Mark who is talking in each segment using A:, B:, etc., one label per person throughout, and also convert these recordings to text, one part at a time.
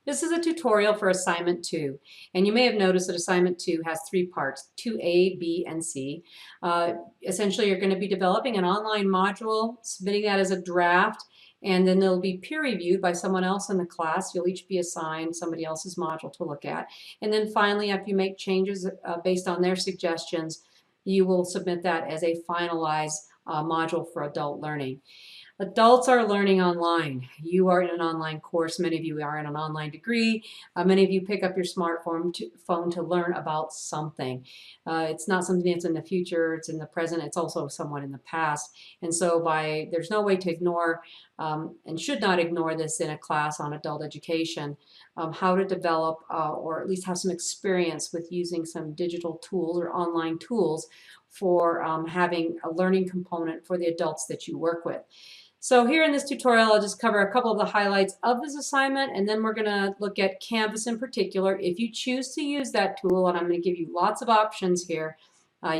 A: This is a tutorial for assignment 2, and you may have noticed that assignment 2 has 3 parts, 2A, B, and C. Essentially, you're going to be developing an online module, submitting that as a draft, and then they'll be peer reviewed by someone else in the class. You'll each be assigned somebody else's module to look at. And then finally, after you make changes based on their suggestions, you will submit that as a finalized module for adult learning. Adults are learning online. You are in an online course. Many of you are in an online degree. Many of you pick up your smartphone phone to learn about something. It's not something that's in the future. It's in the present. It's also somewhat in the past. And so there's no way to ignore and should not ignore this in a class on adult education, how to develop or at least have some experience with using some digital tools or online tools for having a learning component for the adults that you work with. So here in this tutorial, I'll just cover a couple of the highlights of this assignment, and then we're going to look at Canvas in particular. If you choose to use that tool, and I'm going to give you lots of options here,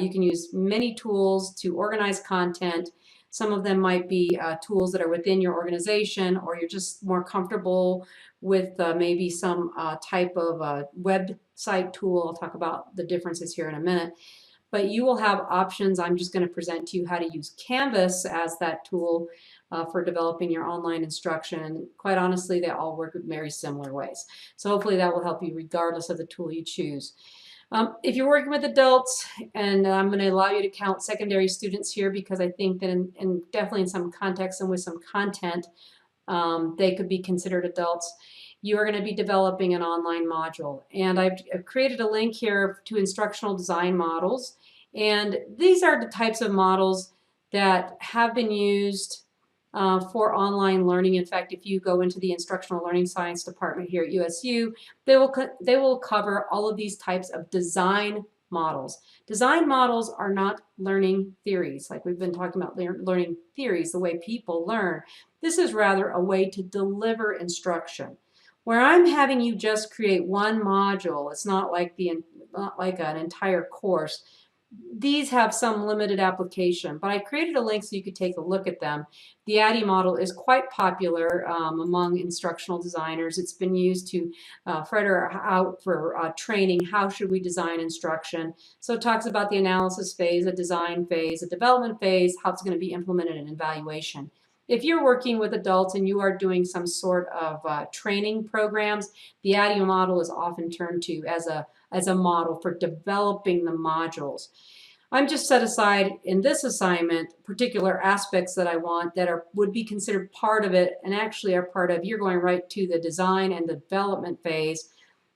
A: you can use many tools to organize content. Some of them might be tools that are within your organization, or you're just more comfortable with maybe some type of website tool. I'll talk about the differences here in a minute. But you will have options. I'm just going to present to you how to use Canvas as that tool for developing your online instruction. And quite honestly, they all work in very similar ways. So hopefully that will help you regardless of the tool you choose. If you're working with adults, and I'm going to allow you to count secondary students here because I think that definitely in some context and with some content, they could be considered adults. You are going to be developing an online module. And I've created a link here to instructional design models. And these are the types of models that have been used for online learning. In fact, if you go into the Instructional Learning Science department here at USU, they will cover all of these types of design models. Design models are not learning theories, like we've been talking about learning theories, the way people learn. This is rather a way to deliver instruction. Where I'm having you just create one module, it's not like an entire course. These have some limited application, but I created a link so you could take a look at them. The ADDIE model is quite popular among instructional designers. It's been used to further out for training. How should we design instruction? So it talks about the analysis phase, a design phase, a development phase, how it's going to be implemented in evaluation. If you're working with adults and you are doing some sort of training programs, the ADDIE model is often turned to as a model for developing the modules. I'm just set aside in this assignment particular aspects that I want that would be considered part of it and actually are part of, you're going right to the design and development phase.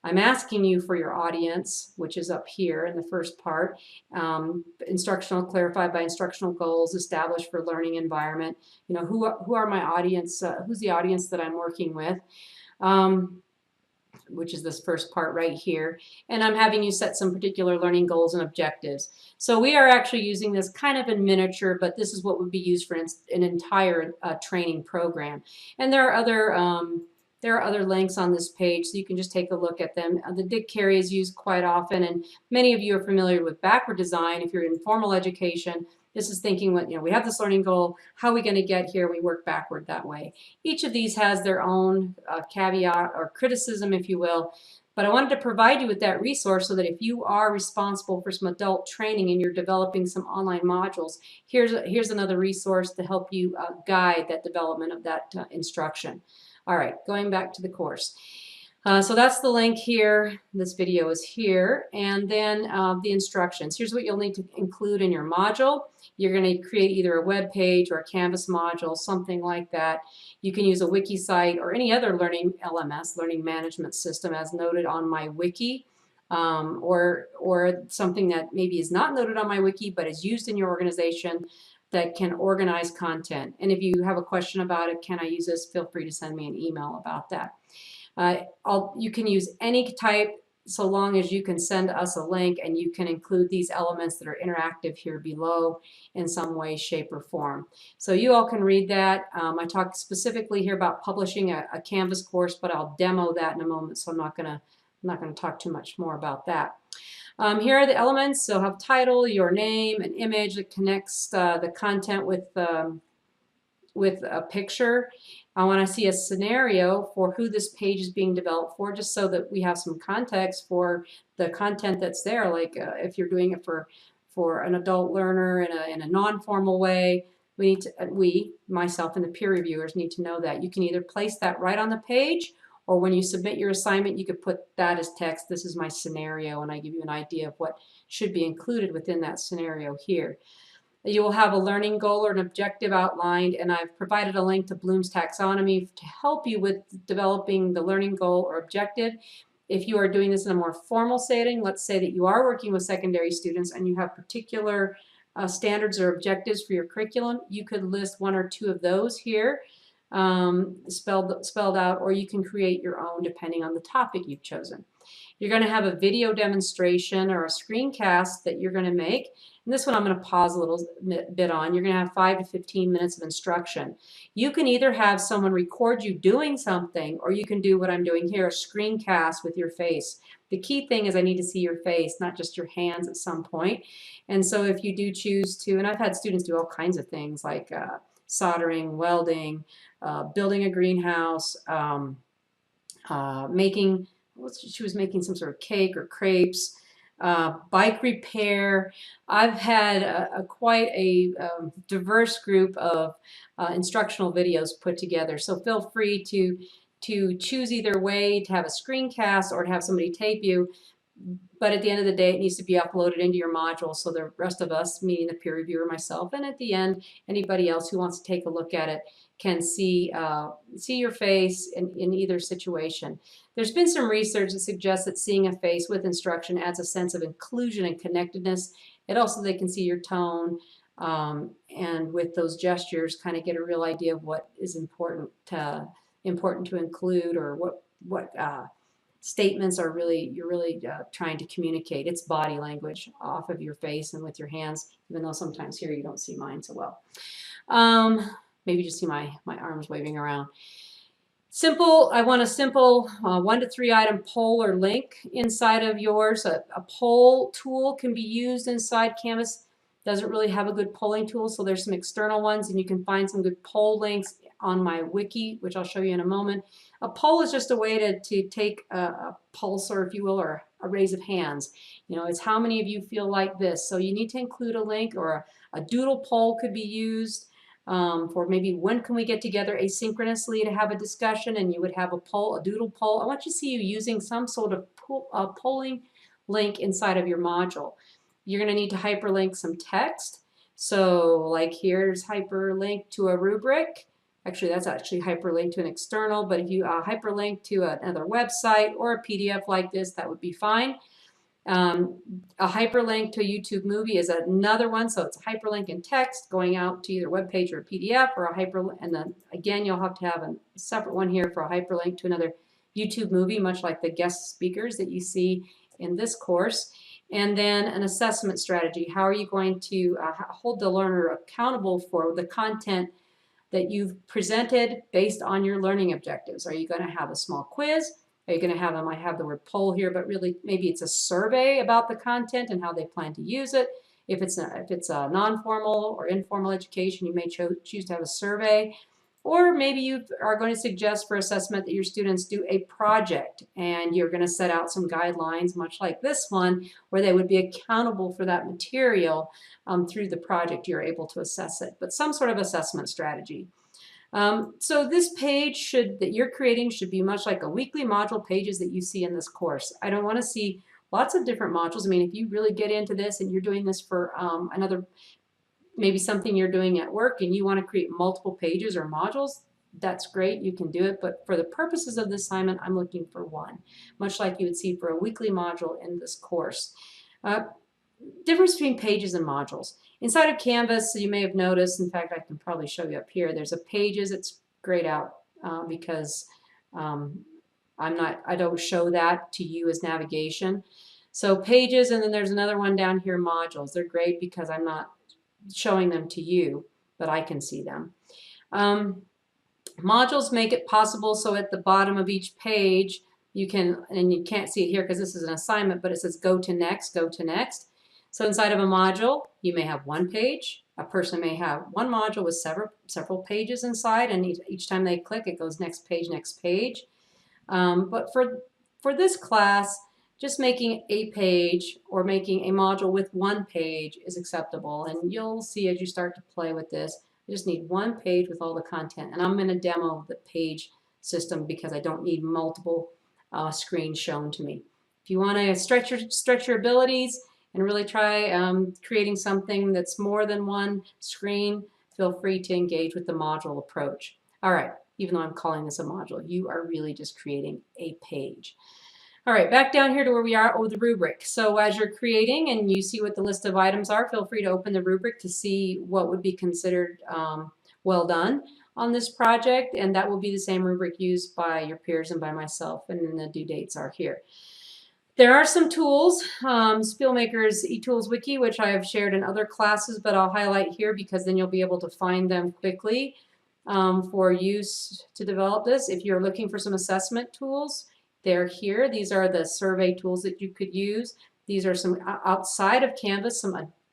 A: I'm asking you for your audience, which is up here in the first part, instructional, clarified by instructional goals, established for learning environment. You know, who are my audience, who's the audience that I'm working with? Which is this first part right here. And I'm having you set some particular learning goals and objectives. So we are actually using this kind of in miniature, but this is what would be used for an entire training program. And there are other links on this page, so you can just take a look at them. The Dick Carey is used quite often, and many of you are familiar with backward design. If you're in formal education, this is thinking, we have this learning goal, how are we going to get here? We work backward that way. Each of these has their own caveat or criticism, if you will, but I wanted to provide you with that resource so that if you are responsible for some adult training and you're developing some online modules, here's another resource to help you guide that development of that instruction. All right, going back to the course. So that's the link here. This video is here. And then the instructions. Here's what you'll need to include in your module. You're going to create either a web page or a Canvas module, something like that. You can use a wiki site or any other learning LMS, learning management system, as noted on my wiki, or something that maybe is not noted on my wiki but is used in your organization that can organize content. And if you have a question about it, can I use this? Feel free to send me an email about that. You can use any type so long as you can send us a link and you can include these elements that are interactive here below in some way, shape, or form. So you all can read that. I talk specifically here about publishing a Canvas course, but I'll demo that in a moment, so I'm not going to talk too much more about that. Here are the elements. So have title, your name, an image that connects the content with a picture. I want to see a scenario for who this page is being developed for, just so that we have some context for the content that's there. Like if you're doing it for an adult learner in a non-formal way, myself and the peer reviewers need to know that. You can either place that right on the page, or when you submit your assignment, you could put that as text. This is my scenario, and I give you an idea of what should be included within that scenario here. You will have a learning goal or an objective outlined, and I've provided a link to Bloom's taxonomy to help you with developing the learning goal or objective. If you are doing this in a more formal setting, let's say that you are working with secondary students and you have particular standards or objectives for your curriculum, you could list one or two of those here spelled out, or you can create your own depending on the topic you've chosen. You're going to have a video demonstration or a screencast that you're going to make. And this one I'm going to pause a little bit on. You're going to have 5 to 15 minutes of instruction. You can either have someone record you doing something, or you can do what I'm doing here, a screencast with your face. The key thing is I need to see your face, not just your hands at some point. And so if you do choose to, and I've had students do all kinds of things like soldering, welding, building a greenhouse, she was making some sort of cake or crepes, bike repair. I've had quite a diverse group of instructional videos put together. So feel free to choose either way, to have a screencast or to have somebody tape you. But at the end of the day, it needs to be uploaded into your module so the rest of us, meaning the peer reviewer, myself, and at the end, anybody else who wants to take a look at it can see your face in either situation. There's been some research that suggests that seeing a face with instruction adds a sense of inclusion and connectedness. It also, they can see your tone, and with those gestures kind of get a real idea of what is important to include, or what statements are you're really trying to communicate. It's body language off of your face and with your hands, even though sometimes here you don't see mine so well. Maybe just see my arms waving around. I want a simple 1 to 3 item poll or link inside of yours. A poll tool can be used inside Canvas. Doesn't really have a good polling tool, so there's some external ones, and you can find some good poll links on my wiki, which I'll show you in a moment. A poll is just a way to take a pulse, or if you will, or a raise of hands. You know, it's how many of you feel like this. So you need to include a link, or a doodle poll could be used for maybe when can we get together asynchronously to have a discussion, and you would have a doodle poll. I want you to see you using some sort of polling link inside of your module. You're going to need to hyperlink some text. So like here's hyperlink to a rubric. Actually, that's actually hyperlinked to an external, but if you hyperlink to another website or a PDF like this, that would be fine. A hyperlink to a YouTube movie is another one, so it's a hyperlink in text going out to either web page or a PDF, or a hyperlink, and then again you'll have to have a separate one here for a hyperlink to another YouTube movie, much like the guest speakers that you see in this course. And then an assessment strategy. How are you going to hold the learner accountable for the content that you've presented based on your learning objectives? Are you going to have a small quiz? Are you going to have them? I have the word poll here, but really maybe it's a survey about the content and how they plan to use it. If it's a non-formal or informal education, you may choose to have a survey. Or maybe you are going to suggest for assessment that your students do a project, and you're going to set out some guidelines, much like this one, where they would be accountable for that material through the project. You're able to assess it, but some sort of assessment strategy. So this page that you're creating should be much like a weekly module pages that you see in this course. I don't want to see lots of different modules. I mean, if you really get into this and you're doing this for maybe something you're doing at work and you want to create multiple pages or modules, that's great, you can do it. But for the purposes of the assignment, I'm looking for one, much like you would see for a weekly module in this course. Difference between pages and modules. Inside of Canvas, you may have noticed, in fact, I can probably show you up here, there's a pages. It's grayed out because I don't show that to you as navigation. So pages, and then there's another one down here, modules. They're great because I'm not showing them to you, but I can see them. Modules make it possible so at the bottom of each page you can, and you can't see it here because this is an assignment, but it says go to next, go to next. So inside of a module, you may have one page, A person may have one module with several pages inside, and each time they click, it goes next page, next page. But for this class, just making a page or making a module with one page is acceptable. And you'll see as you start to play with this, I just need one page with all the content. And I'm going to demo the page system because I don't need multiple screens shown to me. If you want to stretch your abilities and really try creating something that's more than one screen, feel free to engage with the module approach. All right, even though I'm calling this a module, you are really just creating a page. All right, back down here to where we are, the rubric. So as you're creating and you see what the list of items are, feel free to open the rubric to see what would be considered well done on this project, and that will be the same rubric used by your peers and by myself, and then the due dates are here. There are some tools, Spielmaker's eTools Wiki, which I have shared in other classes, but I'll highlight here because then you'll be able to find them quickly for use to develop this. If you're looking for some assessment tools, they're here. These are the survey tools that you could use. These are some outside of Canvas,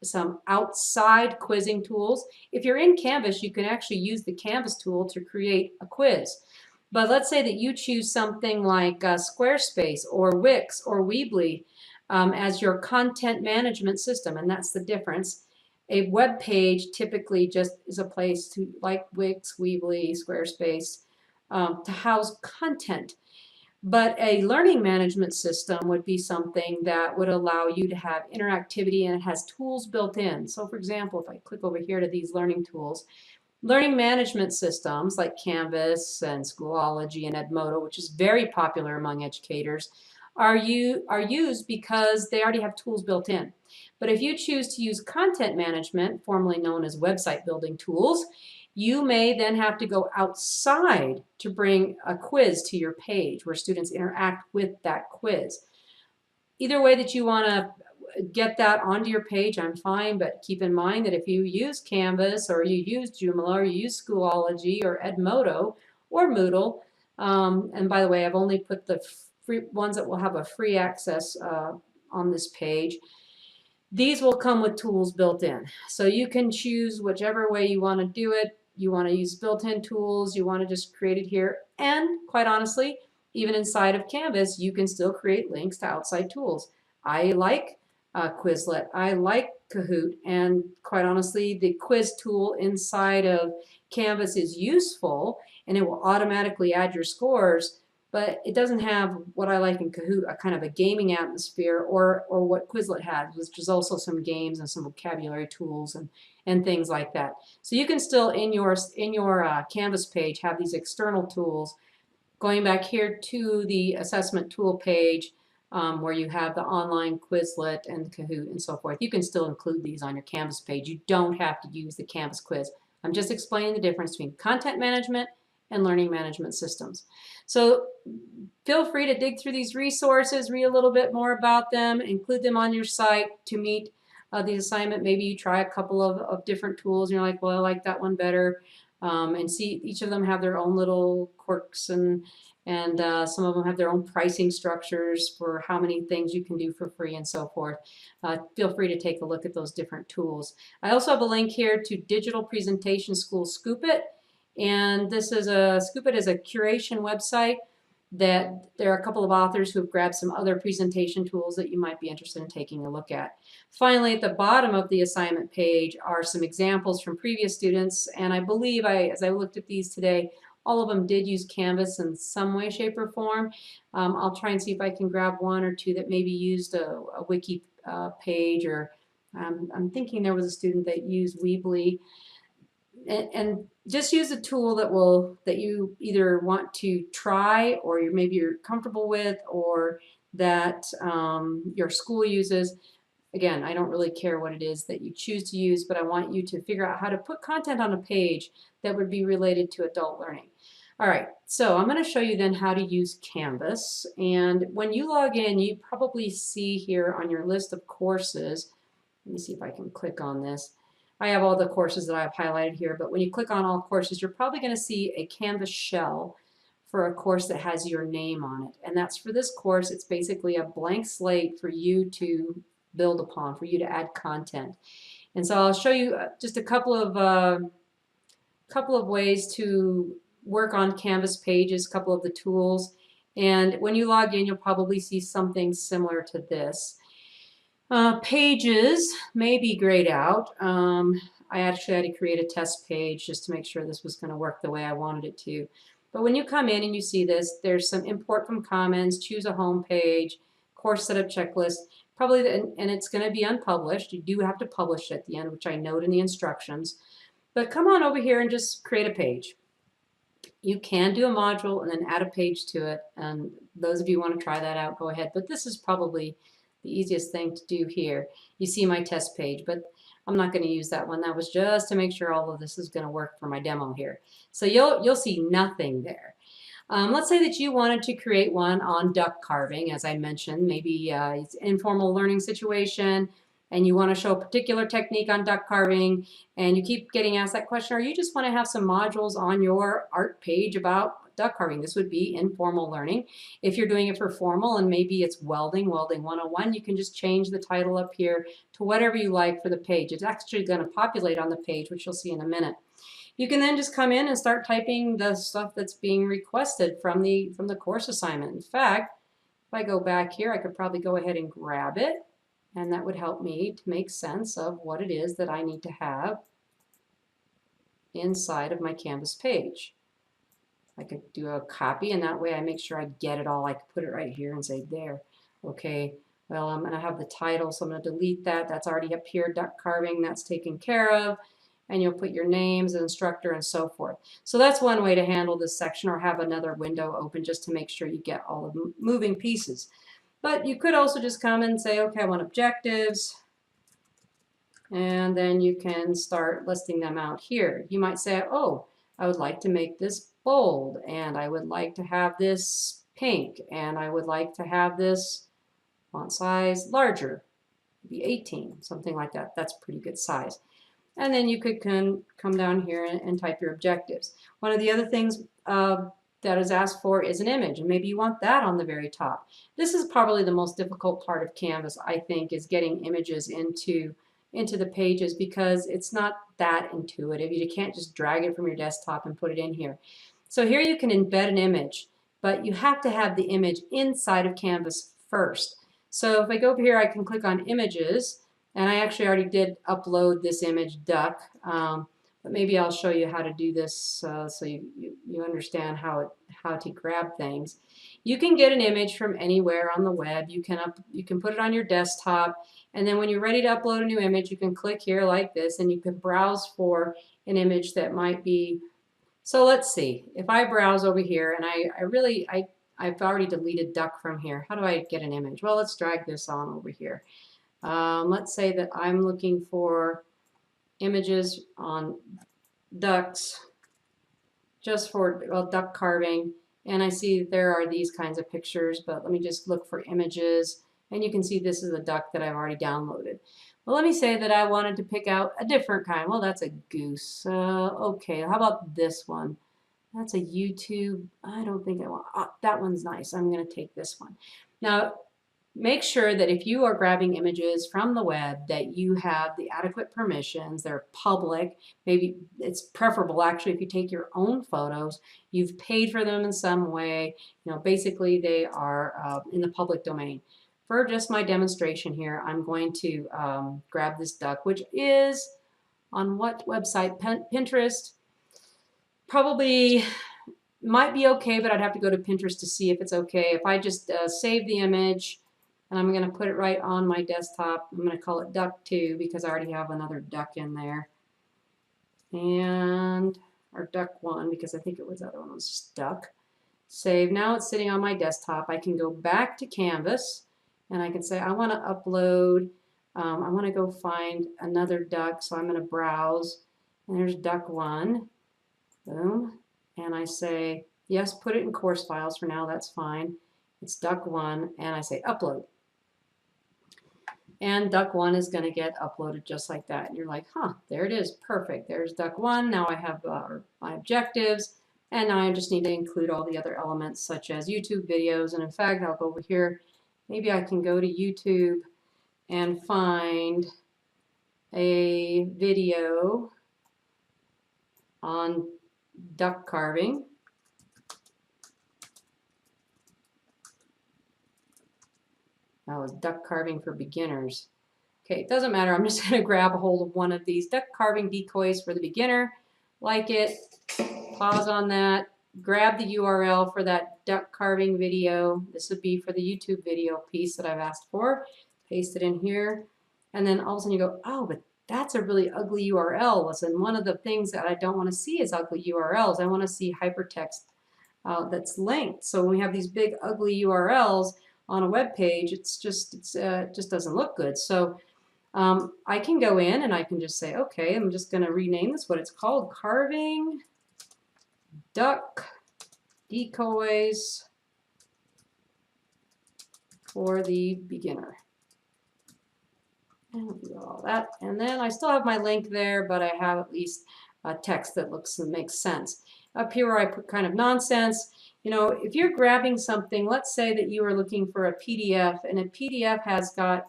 A: some outside quizzing tools. If you're in Canvas, you can actually use the Canvas tool to create a quiz. But let's say that you choose something like Squarespace or Wix or Weebly as your content management system, and that's the difference. A web page typically just is a place to, like Wix, Weebly, Squarespace, to house content. But a learning management system would be something that would allow you to have interactivity, and it has tools built in. So for example, if I click over here to these learning tools, learning management systems like Canvas and Schoology and Edmodo, which is very popular among educators, are used because they already have tools built in. But if you choose to use content management, formerly known as website building tools, you may then have to go outside to bring a quiz to your page where students interact with that quiz. Either way that you want to get that onto your page, I'm fine, but keep in mind that if you use Canvas or you use Joomla or you use Schoology or Edmodo or Moodle, and by the way, I've only put the free ones that will have a free access on this page. These will come with tools built in. So you can choose whichever way you want to do it. You want to use built-in tools, you want to just create it here. And quite honestly, even inside of Canvas, you can still create links to outside tools. I like Quizlet, I like Kahoot, and quite honestly, the quiz tool inside of Canvas is useful, and it will automatically add your scores, but it doesn't have what I like in Kahoot, a kind of a gaming atmosphere, or what Quizlet has, which is also some games and some vocabulary tools and things like that. So you can still, in your Canvas page, have these external tools. Going back here to the assessment tool page, where you have the online Quizlet and Kahoot and so forth, you can still include these on your Canvas page. You don't have to use the Canvas quiz. I'm just explaining the difference between content management and learning management systems. So feel free to dig through these resources, read a little bit more about them, include them on your site to meet the assignment. Maybe you try a couple of different tools and you're like, well, I like that one better. And see, each of them have their own little quirks, and some of them have their own pricing structures for how many things you can do for free and so forth. Feel free to take a look at those different tools. I also have a link here to Digital Presentation School Scoopit. And Scoopit is a curation website that there are a couple of authors who have grabbed some other presentation tools that you might be interested in taking a look at. Finally, at the bottom of the assignment page are some examples from previous students, and I believe as I looked at these today, all of them did use Canvas in some way, shape, or form. I'll try and see if I can grab one or two that maybe used a wiki page, or I'm thinking there was a student that used Weebly. And just use a tool that you either want to try, or maybe you're comfortable with, or that your school uses. Again, I don't really care what it is that you choose to use, but I want you to figure out how to put content on a page that would be related to adult learning. All right, so I'm going to show you then how to use Canvas. And when you log in, you probably see here on your list of courses, let me see if I can click on this. I have all the courses that I've highlighted here, but when you click on all courses, you're probably going to see a Canvas shell for a course that has your name on it. And that's for this course. It's basically a blank slate for you to build upon, for you to add content. And so I'll show you just a couple of ways to work on Canvas pages, a couple of the tools. And when you log in, you'll probably see something similar to this. Pages may be grayed out. I actually had to create a test page just to make sure this was going to work the way I wanted it to. But when you come in and you see this, there's some import from Commons, choose a home page, course setup checklist, probably, and it's going to be unpublished. You do have to publish it at the end, which I note in the instructions. But come on over here and just create a page. You can do a module and then add a page to it. And those of you who want to try that out, go ahead. But this is probably the easiest thing to do here. You see my test page, but I'm not going to use that one. That was just to make sure all of this is going to work for my demo here. So you'll see nothing there. Let's say that you wanted to create one on duck carving, as I mentioned, maybe it's an informal learning situation, and you want to show a particular technique on duck carving, and you keep getting asked that question, or you just want to have some modules on your art page about duck carving. This would be informal learning. If you're doing it for formal and maybe it's welding 101, you can just change the title up here to whatever you like for the page. It's actually going to populate on the page, which you'll see in a minute. You can then just come in and start typing the stuff that's being requested from the course assignment. In fact, if I go back here, I could probably go ahead and grab it, and that would help me to make sense of what it is that I need to have inside of my Canvas page. I could do a copy, and that way I make sure I get it all. I could put it right here and say there. Okay, well, I'm going to have the title, so I'm going to delete that. That's already up here, duck carving, that's taken care of. And you'll put your names, instructor, and so forth. So that's one way to handle this section, or have another window open just to make sure you get all of the moving pieces. But you could also just come and say, okay, I want objectives, and then you can start listing them out here. You might say, oh, I would like to make this bold, and I would like to have this pink, and I would like to have this font size larger, maybe 18, something like that. That's pretty good size. And then you could come down here and type your objectives. One of the other things that is asked for is an image, and maybe you want that on the very top. This is probably the most difficult part of Canvas, I think, is getting images into the pages, because it's not that intuitive. You can't just drag it from your desktop and put it in here. So here you can embed an image, but you have to have the image inside of Canvas first. So if I go over here, I can click on images. And I actually already did upload this image duck, but maybe I'll show you how to do this so you understand how to grab things. You can get an image from anywhere on the web. You can put it on your desktop, and then when you're ready to upload a new image, you can click here like this, and you can browse for an image that might be. So let's see. If I browse over here, and I've already deleted duck from here. How do I get an image? Well, let's drag this on over here. Let's say that I'm looking for images on ducks, just for duck carving, and I see there are these kinds of pictures, but let me just look for images, and you can see this is a duck that I've already downloaded. Well, let me say that I wanted to pick out a different kind. Well, that's a goose. Okay, how about this one? That's a YouTube. I don't think I want. That one's nice. I'm going to take this one. Now, make sure that if you are grabbing images from the web that you have the adequate permissions. They're public. Maybe it's preferable actually if you take your own photos. You've paid for them in some way. Basically they are in the public domain. For just my demonstration here, I'm going to grab this duck, which is on what website? Pinterest. Probably might be okay, but I'd have to go to Pinterest to see if it's okay. If I just save the image, and I'm going to put it right on my desktop. I'm going to call it duck 2 because I already have another duck in there. Or duck 1 because I think it was the other one was just duck. Save. Now it's sitting on my desktop. I can go back to Canvas and I can say I want to upload. I want to go find another duck. So I'm going to browse. And there's duck 1. Boom. And I say, yes, put it in course files for now. That's fine. It's duck 1. And I say upload. And duck 1 is going to get uploaded just like that. And you're like, huh, there it is. Perfect. There's duck 1. Now I have my objectives. And now I just need to include all the other elements such as YouTube videos. And in fact, I'll go over here. Maybe I can go to YouTube and find a video on duck carving. That was duck carving for beginners. Okay, it doesn't matter. I'm just going to grab a hold of one of these duck carving decoys for the beginner. Like it, pause on that, grab the URL for that duck carving video. This would be for the YouTube video piece that I've asked for. Paste it in here. And then all of a sudden you go, oh, but that's a really ugly URL. Listen, one of the things that I don't want to see is ugly URLs. I want to see hypertext that's linked. So when we have these big ugly URLs on a web page, it just doesn't look good. So I can go in and I can just say, okay, I'm just going to rename this what it's called, Carving Duck Decoys for the Beginner. And we'll do all that. And then I still have my link there, but I have at least a text that looks and makes sense. Up here where I put kind of nonsense, you know, if you're grabbing something, let's say that you are looking for a PDF, and a PDF has got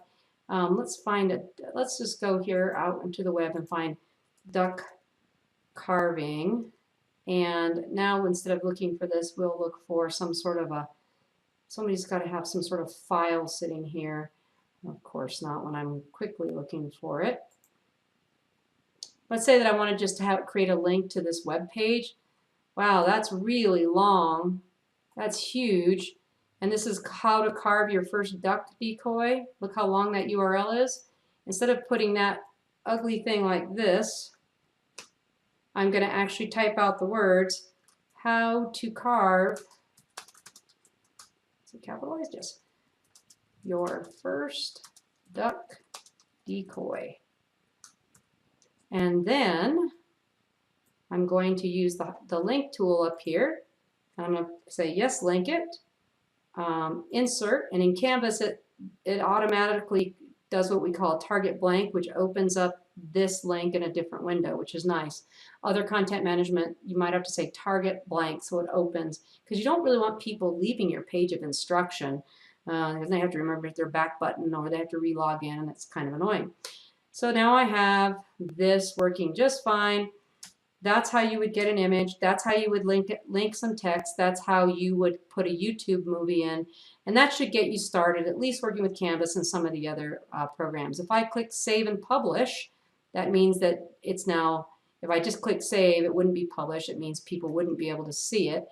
A: let's find it. Let's just go here out into the web and find duck carving. And now instead of looking for this, we'll look for some sort of somebody's got to have some sort of file sitting here. Of course not when I'm quickly looking for it. Let's say that I want to just create a link to this web page. Wow, that's really long. That's huge. And this is how to carve your first duck decoy. Look how long that URL is. Instead of putting that ugly thing like this, I'm going to actually type out the words, how to carve, is it capitalized? Yes, your first duck decoy. And then I'm going to use the link tool up here. I'm going to say, yes, link it. Insert, and in Canvas it automatically does what we call a target blank, which opens up this link in a different window, which is nice. Other content management, you might have to say target blank so it opens, because you don't really want people leaving your page of instruction because they have to remember their back button or they have to re-log in, and it's kind of annoying. So now I have this working just fine. That's how you would get an image. That's how you would link some text. That's how you would put a YouTube movie in. And that should get you started, at least working with Canvas and some of the other programs. If I click Save and Publish, that means that it's now, if I just click Save, it wouldn't be published. It means people wouldn't be able to see it.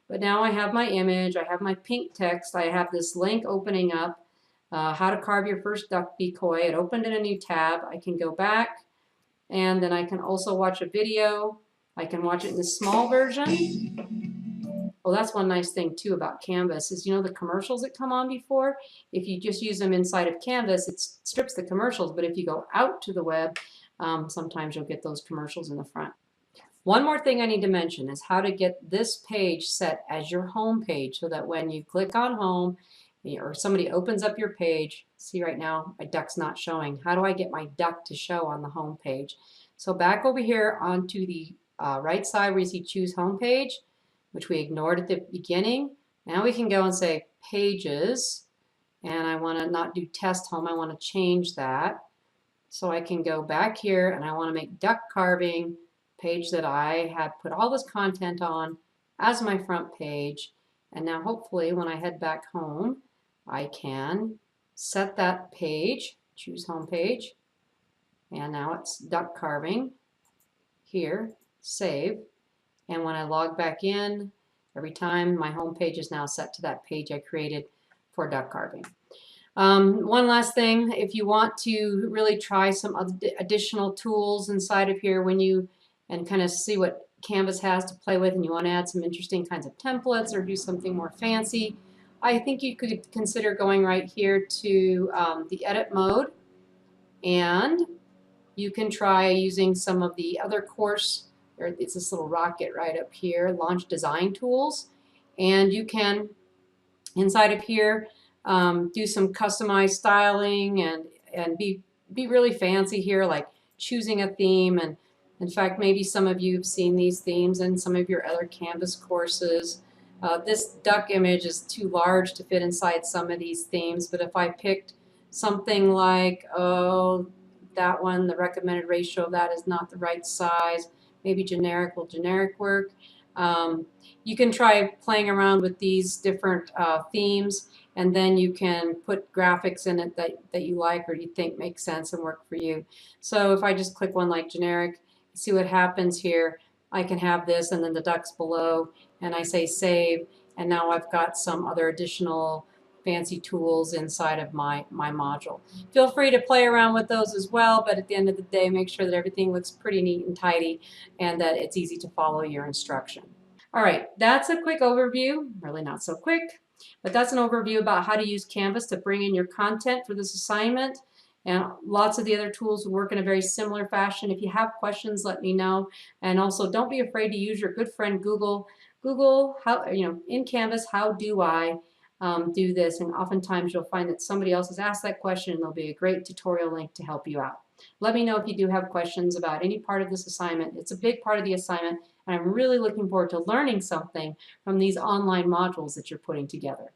A: But now I have my image. I have my pink text. I have this link opening up, how to carve your first duck decoy. It opened in a new tab. I can go back, and then I can also watch a video. I can watch it in the small version. Well, that's one nice thing too about Canvas is, you know, the commercials that come on before, if you just use them inside of Canvas, it strips the commercials. But if you go out to the web, sometimes you'll get those commercials in the front. One more thing I need to mention is how to get this page set as your home page so that when you click on home or somebody opens up your page, see right now my duck's not showing. How do I get my duck to show on the home page? So back over here onto the right side where you see choose home page, which we ignored at the beginning. Now we can go and say pages, and I want to not do test home. I want to change that. So I can go back here and I want to make duck carving page that I had put all this content on as my front page. And now hopefully when I head back home, I can set that page, choose home page, and now it's duck carving here. Save, and when I log back in, every time my home page is now set to that page I created for duck carving. One last thing, if you want to really try some additional tools inside of here and kind of see what Canvas has to play with, and you want to add some interesting kinds of templates or do something more fancy, I think you could consider going right here to the edit mode, and you can try using some of the other course. It's this little rocket right up here, launch design tools, and you can inside of here do some customized styling and be really fancy here, like choosing a theme. And in fact, maybe some of you have seen these themes in some of your other Canvas courses. This duck image is too large to fit inside some of these themes, but if I picked something like, oh, that one, the recommended ratio of that is not the right size. Maybe generic will generic work. You can try playing around with these different themes, and then you can put graphics in it that you like or you think make sense and work for you. So if I just click one like generic, see what happens here. I can have this and then the ducks below, and I say save, and now I've got some other additional fancy tools inside of my module. Feel free to play around with those as well, but at the end of the day, make sure that everything looks pretty neat and tidy and that it's easy to follow your instruction. All right, that's a quick overview, really not so quick, but that's an overview about how to use Canvas to bring in your content for this assignment. And lots of the other tools work in a very similar fashion. If you have questions, let me know. And also, don't be afraid to use your good friend Google. Google, how, in Canvas, how do I do this? And oftentimes you'll find that somebody else has asked that question, and there'll be a great tutorial link to help you out. Let me know if you do have questions about any part of this assignment. It's a big part of the assignment, and I'm really looking forward to learning something from these online modules that you're putting together.